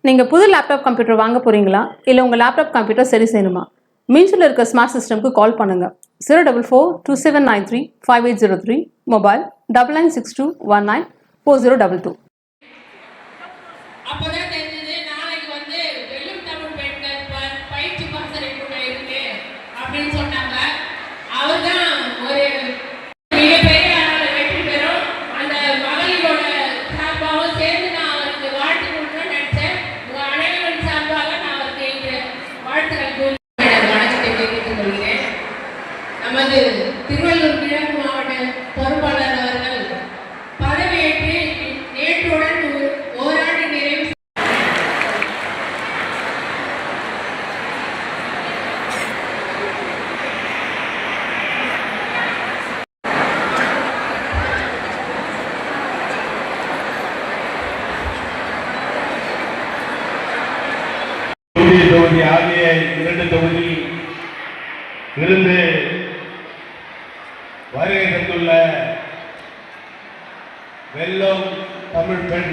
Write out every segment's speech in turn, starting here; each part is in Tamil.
நீங்கள் புது லேப்டாப் கம்ப்யூட்டர் வாங்க போகிறீங்களா இல்லை உங்கள் லேப்டாப் கம்ப்யூட்டர் சரி செய்யணுமா? மீன்ஸில் இருக்க ஸ்மார்ட் சிஸ்டம்க்கு கால் பண்ணுங்கள். 04427935803, மொபைல் 9962194022. அப்பதான் தெரிஞ்சது நாளைக்கு வந்து வெல்லும் தமிழ் பெண்கள் பயிற்சி பாசறை கூட இருக்கு அப்படின்னு சொன்னாங்க. அவர்தான் ஒரு மிகப்பெரிய வெற்றி பெறும். அந்த மகளிரோட சார்பாகவும் சேர்ந்து நான் அவருக்கு வாழ்த்து கொடுக்கணும்னு நினைச்சேன். உங்க அனைவரின் சார்பாக நான் அவருக்கு இன்று வாழ்த்துக்கள் வணக்கத்தை தெரிவித்துக் கொள்கிறேன். நமது திருவள்ளூர் கிழக்கு மாவட்ட பொறுப்பாளர் அவர்கள் பதவியேற்று நேற்றுடன் ஓராண்டு நிறைவு தொகுதி ஆகிய 2 தொகுதியில் இருந்து வருகை தந்துள்ள வெல்லும் தமிழ் பெண்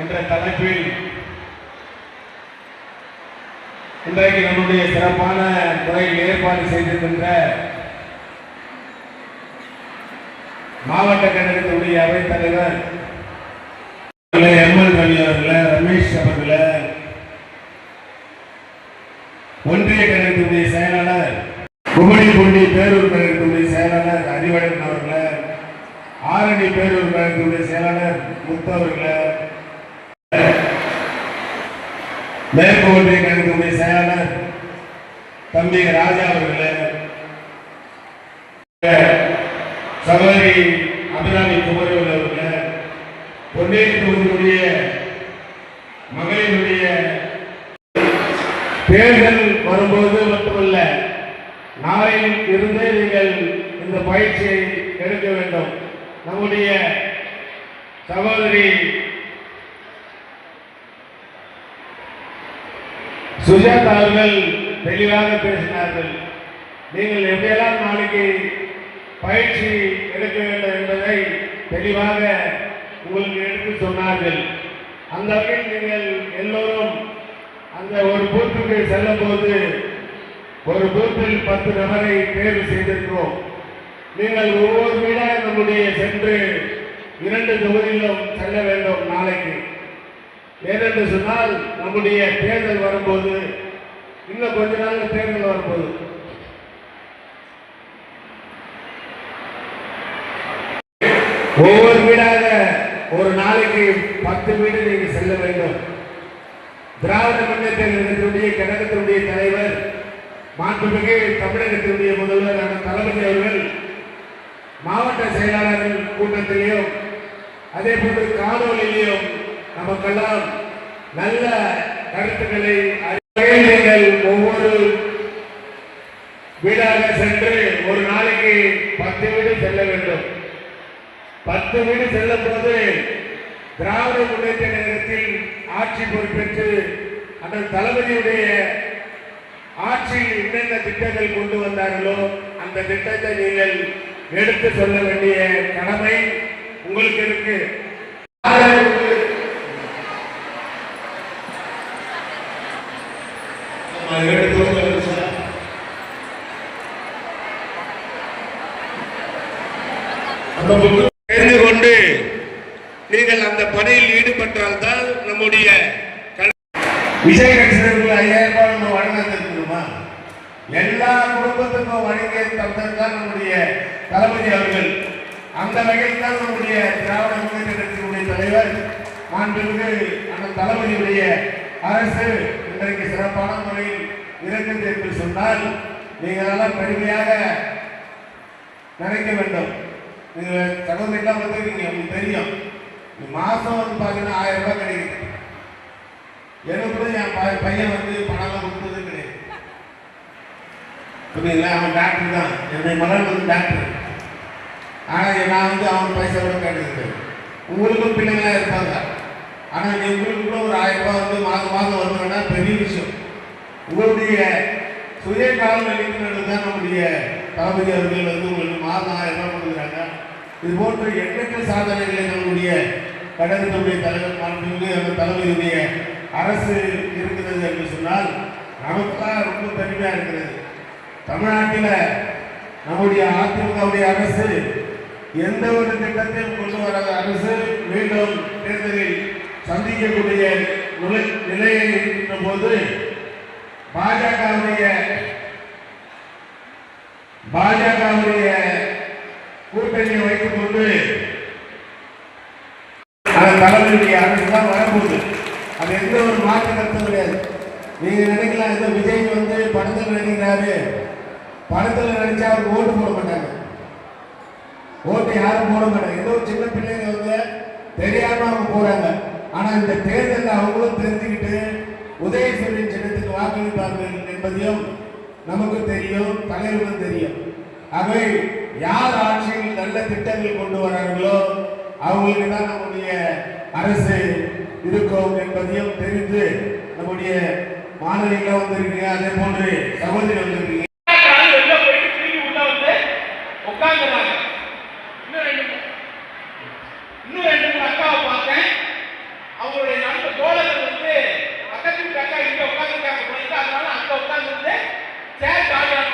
என்ற தலைப்பில் இன்றைக்கு நம்முடைய சிறப்பான முறையில் ஏற்பாடு செய்திருக்கின்ற மாவட்ட கழகத்தினுடைய அவைத் தலைவர் எம்எல் ரவி அவர்களே, ரமேஷ் அவர்களே, ஒன்றிய கழகத்தினுடைய செயலாளர் குமரிப்பூண்டி பேரூர் கழகத்தினுடைய செயலாளர் அறிவழகன் அவர்களே, ஆரணி பேரூர் கழகத்தினுடைய செயலாளர் முத்து அவர்களே, மேற்கு ஒன்றிய கழகத்தினுடைய செயலாளர் தம்பி ராஜா அவர்களே, சகோதரி அபிராமி குமரவேல் அவர்களே, பொன்னேரி தொகுதியினுடைய மகளிருடைய தேர்தல் வரும்போது மட்டுமல்ல, நாளையில் இருந்தே நீங்கள் இந்த பயிற்சியை எடுக்க வேண்டும். நம்முடைய சகோதரி சுஜாதா அவர்கள் தெளிவாக பேசினார்கள். நீங்கள் எப்படியெல்லாம் நாளைக்கு பயிற்சி எடுக்க வேண்டும் என்பதை தெளிவாக உங்களுக்கு எடுத்து சொன்னார்கள். அந்த வகையில் நீங்கள் எல்லோரும் அந்த ஒரு பூத்துக்கு செல்லும் போது ஒரு பூத்தில் 10 நபரை தேர்வு செய்திருக்கிறோம். நீங்கள் ஒவ்வொரு வீடாக நம்முடைய சென்று 2 தொகுதியிலும் செல்ல வேண்டும் நாளைக்கு. ஏனென்று சொன்னால் நம்முடைய தேர்தல் வரும்போது இன்னும் கொஞ்ச நாள் தேர்தல் வரும்போது ஒவ்வொரு வீடாக ஒரு நாளைக்கு 10 வீடு நீங்கள் செல்ல வேண்டும். திராவிட முன்னேற்ற கழகத்தினுடைய கழகத்தினுடைய தலைவர் மாண்புமிகு தமிழகத்தினுடைய முதல்வர் தளபதி அவர்கள் மாவட்ட செயலாளர்கள் கூட்டத்திலேயும் அதே போன்று காணொலியிலும் நமக்கெல்லாம் நல்ல கருத்துக்களை நீங்கள் ஒவ்வொரு வீடாக சென்று ஒரு நாளைக்கு 10 வீடு செல்ல வேண்டும். 10 வீடு செல்லும் போது திராவிட முன்னேற்ற கழகத்தில் ஆட்சி பொறுப்பேற்று அந்த தளபதியுடைய ஆட்சியில் என்னென்ன திட்டங்கள் கொண்டு வந்தார்களோ அந்த திட்டத்தை நீங்கள் எடுத்து சொல்ல வேண்டிய கடமை உங்களுக்கு இருக்கு. தெரிந்து கொண்டு நீங்கள் அந்த பணியில் ஈடுபட்டால் தான் நம்முடைய விஜய் கட்சியினருக்கு 5000 ரூபாய் வழங்கமா எல்லா குடும்பத்துக்கும் வழங்கிய தந்தர் தான் நம்முடைய தளபதி அவர்கள். அந்த வகையில் தான் நம்முடைய திராவிட முன்னேற்ற கட்சியினுடைய தலைவர் மாண்புமிகு அந்த தளபதியுடைய அரசு இன்றைக்கு சிறப்பான முறையில் இருக்கிறது என்று சொன்னால் நீங்கள் எல்லாம் பெருமையாக நினைக்க வேண்டும். நீங்கள் சகோதரிலாம் வந்து உங்களுக்கு தெரியும், மாதம் வந்து பார்த்தீங்கன்னா 1000 ரூபாய் கிடைக்குது. எனக்கு கூட என் பையன் வந்து பணம்லாம் கொடுத்தது கிடையாது. புரியுங்களா? அவன் டாக்டர் தான், என்னுடைய மகன் வந்து டாக்டர். ஆனால் நான் வந்து அவன் பைசா கூட கேட்டது. உங்களுக்கும் பிள்ளைங்களாம் இருப்பாங்க. ஆனால் உங்களுக்கு கூட ஒரு 1000 ரூபாய் வந்து மாதம் வருவாங்கன்னா பெரிய விஷயம். உங்களுடைய சுய காலம் அளிக்கிறது தான் நம்முடைய தளபதி அவர்கள் வந்து உங்களுக்கு மாதம் 1000 ரூபாய் கொடுக்குறாங்க. இது போன்ற எண்ணற்ற சாதனைகளை நம்முடைய கழகத்தினுடைய தலைவர் மாண்புமிகு அந்த தலைவருடைய அரசு இருக்கிறது என்று சொன்னால் நமக்கு தான் ரொம்ப பெருமையா இருக்கிறது. தமிழ்நாட்டில் நம்முடைய அதிமுகவுடைய அரசு எந்த ஒரு திட்டத்தையும் கொண்டு வராத அரசு மீண்டும் தேர்தலில் சந்திக்கக்கூடிய நிலையை இருக்கின்ற போது பாஜகவுடைய கூட்டணியை வைத்துக் கொண்டு அந்த தலைவருடைய அரசு தான் வரப்போகுது. அது எந்த ஒரு மாற்று கருத்தும் கிடையாது. நீங்க நினைக்கலாம் இந்த விஜய் வந்து படத்தில் நடிக்கிறாரு, படத்தில் நடிச்சா அவர் ஓட்டு போட மாட்டாங்க, ஓட்டு யாரும் போட மாட்டாங்க. ஏதோ சின்ன பிள்ளைங்க வந்து தெரியாம அவங்க போறாங்க. ஆனா இந்த தேர்தலில் அவங்களும் தெரிஞ்சுக்கிட்டு உதயசூரியன் சின்னத்துக்கு வாக்களிப்பார்கள் என்பதையும் நமக்கு தெரியும், தலைவர்களும் தெரியும். ஆகவே யார் ஆட்சியில் நல்ல திட்டங்கள் கொண்டு வராங்களோ அவங்களுக்கு தான் நம்முடைய அரசு இருக்கும் என்பதையும் தெரிந்து நம்முடைய மாணவிகள் வந்திருக்கீங்க, அதே போன்று சகோதரி வந்திருக்கீங்க. இன்னும் ரெண்டு மூணு அக்காவை பார்த்தேன். அவங்களுடைய நண்பர் தோழர்கள் வந்து பக்கத்து அக்கா இங்க உட்காந்துருக்காங்க, அதனால அங்க உட்காந்து சேர் காலியான